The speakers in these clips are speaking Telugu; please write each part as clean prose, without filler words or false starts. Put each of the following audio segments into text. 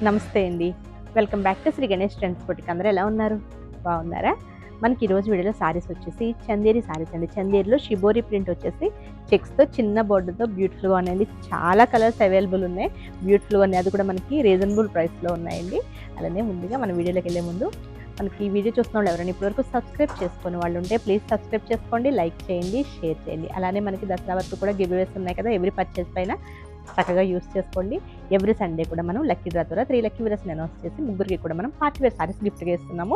నమస్తే అండి. Welcome back to Shri Ganesh trends boutique. అందరూ ఎలా ఉన్నారు? బాగున్నారా? మనకి ఈరోజు వీడియోలో సారీస్ వచ్చేసి చందేరి సారీస్ అండి. చందేరిలో షిబోరి ప్రింట్ వచ్చేసి చెక్స్తో చిన్న బోర్డుతో బ్యూటిఫుల్గా ఉన్నాయండి. చాలా కలర్స్ అవైలబుల్ ఉన్నాయి. బ్యూటిఫుల్గా ఉన్నాయి. అది కూడా మనకి రీజనబుల్ ప్రైస్లో ఉన్నాయండి. అలానే ముందుగా మన వీడియోలోకి వెళ్ళే ముందు మనకి ఈ వీడియో చూస్తున్న వాళ్ళు ఎవరైనా ఇప్పటివరకు సబ్స్క్రైబ్ చేసుకునే వాళ్ళు ఉంటే ప్లీజ్ సబ్స్క్రైబ్ చేసుకోండి, లైక్ చేయండి, షేర్ చేయండి. అలానే మనకి దసరా వరకు కూడా గివ్ అవేస్ ఉన్నాయి కదా, ఎవ్రీ పర్చేస్ పైన చక్కగా యూస్ చేసుకోండి. ఎవ్రీ సండే కూడా మనం లక్కీ డ్రా ద్వారా 3 లక్కీ విన్నర్స్ని అనౌన్స్ చేసి ముగ్గురికి కూడా మనం పార్టీ వేర్ సారీస్ గిఫ్ట్గా ఇస్తున్నాము.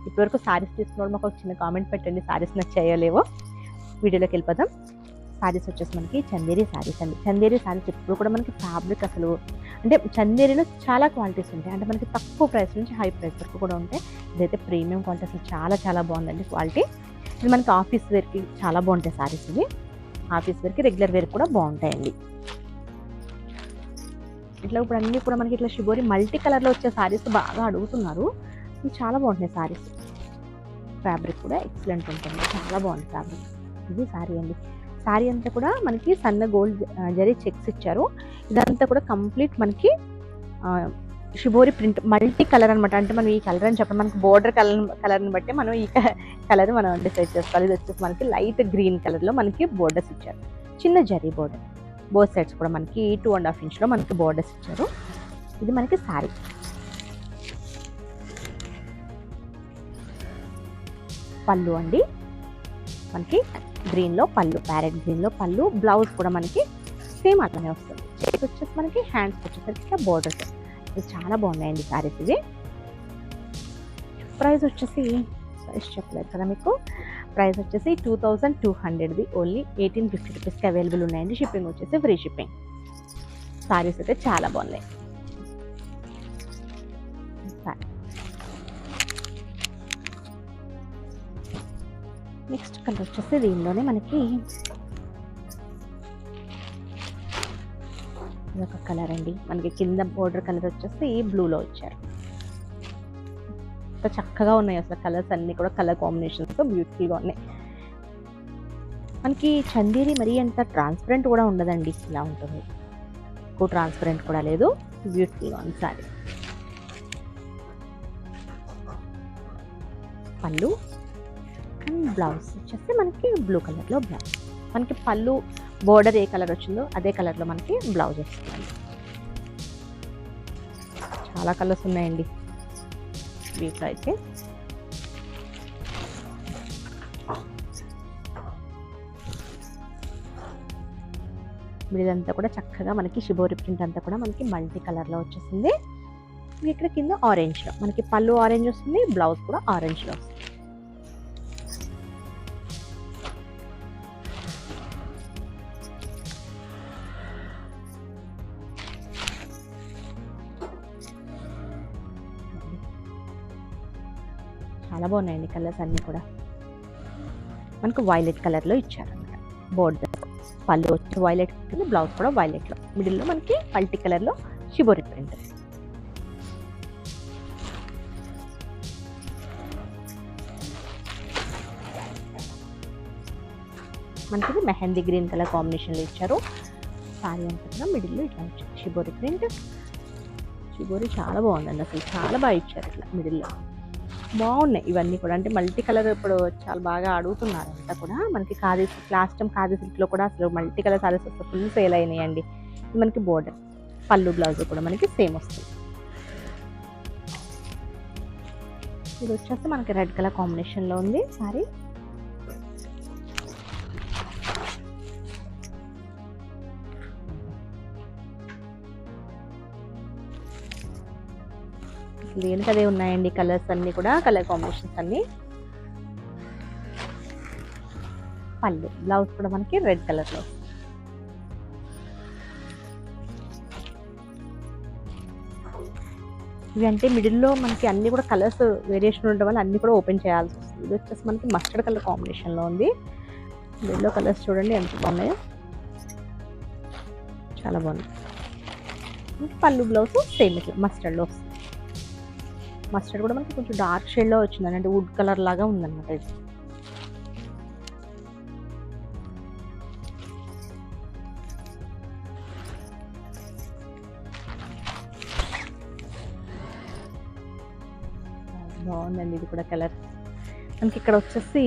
ఇప్పటివరకు సారీస్ తీసుకున్నప్పుడు మాకు ఒక చిన్న కామెంట్ పెట్టండి, సారీస్ నచ్చాయో లేవో. వీడియోలోకి వెళ్ళిపోదాం. సారీస్ వచ్చేసి మనకి చందేరి సారీస్ అండి. చందేరి సారీస్ ఎప్పుడు కూడా మనకి ఫ్యాబ్రిక్ అసలు అంటే చందేరిలో చాలా క్వాలిటీస్ ఉంటాయి. అంటే మనకి తక్కువ ప్రైస్ నుంచి హై ప్రైస్ వరకు కూడా ఉంటాయి. ఇదైతే ప్రీమియం క్వాలిటీ, అసలు చాలా చాలా బాగుందండి క్వాలిటీ. ఇది మనకి ఆఫీస్ వేర్కి చాలా బాగుంటాయి సారీస్. ఇవి ఆఫీస్ వేర్కి, రెగ్యులర్ వేర్ కూడా బాగుంటాయండి. ఇట్లా ఇప్పుడు అన్నీ కూడా మనకి ఇట్లా షిబోరి మల్టీ కలర్లో వచ్చే సారీస్ బాగా అడుగుతున్నారు. ఇవి చాలా బాగుంటున్నాయి సారీస్. ఫ్యాబ్రిక్ కూడా ఎక్సలెంట్ ఉంటుంది, చాలా బాగుంది ఫ్యాబ్రిక్. ఇది సారీ అండి. సారీ అంతా కూడా మనకి సన్న గోల్డ్ జరీ చెక్స్ ఇచ్చారు. ఇదంతా కూడా కంప్లీట్ మనకి షిబోరి ప్రింట్ మల్టీ కలర్ అనమాట. అంటే మనం ఈ కలర్ అని చెప్పడం, మనకి బోర్డర్ కలర్ని బట్టి మనం ఈ కలర్ మనం డిసైడ్ చేసుకోవాలి. ఇది వచ్చేసి మనకి లైట్ గ్రీన్ కలర్లో మనకి బోర్డర్స్ ఇచ్చారు. చిన్న జరీ బోర్డర్, బోత్ సైడ్స్ కూడా మనకి 2.5 ఇంచ్లో మనకి బోర్డర్స్ ఇచ్చారు. ఇది మనకి సారీ. పళ్ళు అండి మనకి గ్రీన్లో పళ్ళు, ప్యారెట్ గ్రీన్లో పళ్ళు. బ్లౌజ్ కూడా మనకి సేమ్ అట్లానే వస్తుంది. చేతి వచ్చేసి మనకి హ్యాండ్స్ వచ్చేసరికి ఇట్లా బోర్డర్స్. ఇది చాలా బాగున్నాయండి సారీస్. ఇది ప్రైస్ వచ్చేసి చెప్పలేదు కదా మీకు. ప్రైస్ వచ్చేసి 2200ది ఓన్లీ 1850 రూపీస్కి అవైలబుల్ ఉన్నాయండి. షిప్పింగ్ వచ్చేసి ఫ్రీ షిప్పింగ్. సారీస్ అయితే చాలా బాగున్నాయి. నెక్స్ట్ కలర్ వచ్చేసి దీనిలోనే మనకి ఇదొక కలర్ అండి. మనకి కింద బోర్డర్ కలర్ వచ్చేసి బ్లూలో ఇచ్చారు. ఎంత చక్కగా ఉన్నాయి అసలు కలర్స్ అన్నీ కూడా, కలర్ కాంబినేషన్స్తో బ్యూటిఫుల్గా ఉన్నాయి. మనకి చందేరి మరీ అంత ట్రాన్స్పరెంట్ కూడా ఉండదండి, ఇలా ఉంటుంది. ఎక్కువ ట్రాన్స్పరెంట్ కూడా లేదు, బ్యూటిఫుల్గా ఉంది సారీ. పళ్ళు అండ్ బ్లౌజ్ వచ్చేసి మనకి బ్లూ కలర్లో బ్లౌజ్. మనకి పళ్ళు బోర్డర్ ఏ కలర్ వచ్చిందో అదే కలర్లో మనకి బ్లౌజ్ వస్తుంది. చాలా కలర్స్ ఉన్నాయండి వీటిలో అయితే. ఇదంతా కూడా చక్కగా మనకి షిబోరి ప్రింట్ అంతా కూడా మనకి మల్టీ కలర్లో వచ్చేసింది. ఇక్కడ కింద ఆరెంజ్లో మనకి పళ్ళు ఆరెంజ్ వస్తుంది, బ్లౌజ్ కూడా ఆరెంజ్లో వస్తుంది. చాలా బాగున్నాయండి కలర్స్ అన్నీ కూడా. మనకు వైలెట్ కలర్లో ఇచ్చారన్నమాట బోర్డర్. పళ్ళు వచ్చి వైలెట్, బ్లౌజ్ కూడా వైలెట్లో, మిడిల్లో మనకి మల్టీ కలర్లో షిబోరి ప్రింట్. మనకి మెహందీ గ్రీన్ కలర్ కాంబినేషన్లో ఇచ్చారు. సారీ అంతా కూడా మిడిల్లో ఇట్లా వచ్చింది షిబోరి ప్రింట్. షిబోరి చాలా బాగుందండి, అసలు చాలా బాగా ఇచ్చారు ఇట్లా మిడిల్లో. బాగున్నాయి ఇవన్నీ కూడా. అంటే మల్టీ కలర్ ఇప్పుడు చాలా బాగా అడుగుతున్నారు అంతా కూడా. మనకి khadi silk, last time khadi సిల్క్లో కూడా అసలు మల్టీ కలర్ సారీస్ అసలు ఫుల్ సేల్ అయినాయండి. ఇది మనకి బోర్డర్, పళ్ళు బ్లౌజ్ కూడా మనకి సేమ్ వస్తుంది. ఇది వచ్చేసి మనకి రెడ్ కలర్ కాంబినేషన్లో ఉంది సారీ. దేనికి అదే ఉన్నాయండి కలర్స్ అన్నీ కూడా, కలర్ కాంబినేషన్స్ అన్నీ. పళ్ళు బ్లౌజ్ కూడా మనకి రెడ్ కలర్లో. ఇవి అంటే మిడిల్లో మనకి అన్ని కూడా కలర్స్ వేరియేషన్ ఉండడం వల్ల అన్ని కూడా ఓపెన్ చేయాల్సి వస్తుంది. ఇది వచ్చేసి మనకి మస్టర్డ్ కలర్ కాంబినేషన్లో ఉంది. మిడిల్లో కలర్స్ చూడండి ఎంత బాగున్నాయో, చాలా బాగున్నాయి. పళ్ళు బ్లౌజ్ సేమ్ ఇట్లా మస్టర్డ్లో వస్తుంది. మస్టర్డ్ కూడా మనకి కొంచెం డార్క్ షేడ్లో వచ్చిందండి, అంటే వుడ్ కలర్ లాగా ఉందన్నమాట ఇది. బాగుందండి ఇది కూడా కలర్. మనకి ఇక్కడ వచ్చేసి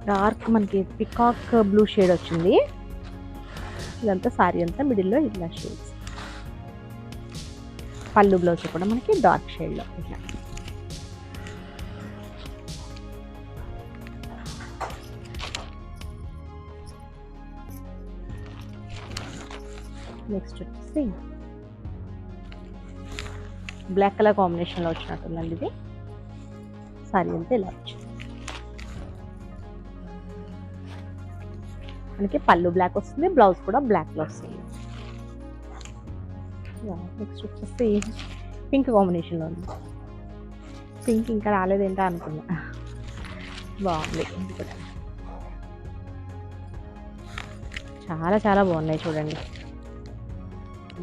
డార్క్ మనకి పికాక్ బ్లూ షేడ్ వచ్చింది. ఇదంతా సారీ అంతా మిడిల్లో ఇలా షేడ్స్. పళ్ళు బ్లౌజ్ కూడా మనకి డార్క్ షేడ్లో ఇట్లా. నెక్స్ట్ వచ్చేసి బ్లాక్ కలర్ కాంబినేషన్లో వచ్చినట్టుందండి ఇది. సారీ అంతా ఇలా వచ్చింది. మనకి పళ్ళు బ్లాక్ వస్తుంది, బ్లౌజ్ కూడా బ్లాక్లో వస్తుంది. నెక్స్ట్ వచ్చేసి పింక్ కాంబినేషన్లో ఉంది. పింక్ ఇంకా రాలేదేంటా అనుకున్నా, బాగుంది. ఇది కూడా చాలా చాలా బాగున్నాయి చూడండి.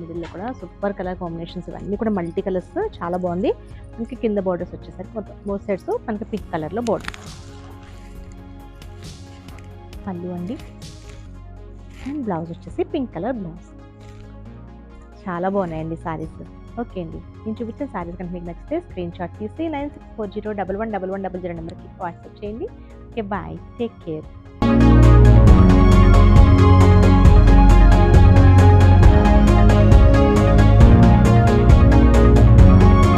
మిడిల్లో కూడా సూపర్ కలర్ కాంబినేషన్స్, ఇవన్నీ కూడా మల్టీ కలర్స్, చాలా బాగుంది. మనకి కింద బోర్డర్స్ వచ్చేసరికి మొత్తం బోత్ సైడ్స్ మనకి పింక్ కలర్లో బోర్డర్. పళ్ళు అండి, అండ్ బ్లౌజ్ వచ్చేసి పింక్ కలర్ బ్లౌజ్. చాలా బాగున్నాయండి సారీస్. ఓకే అండి, నేను చూపించిన సారీస్ కనుక మీకు నచ్చితే స్క్రీన్ షాట్ తీసి 9640111100 నెంబర్కి వాట్సాప్ చేయండి. Okay, bye, take care.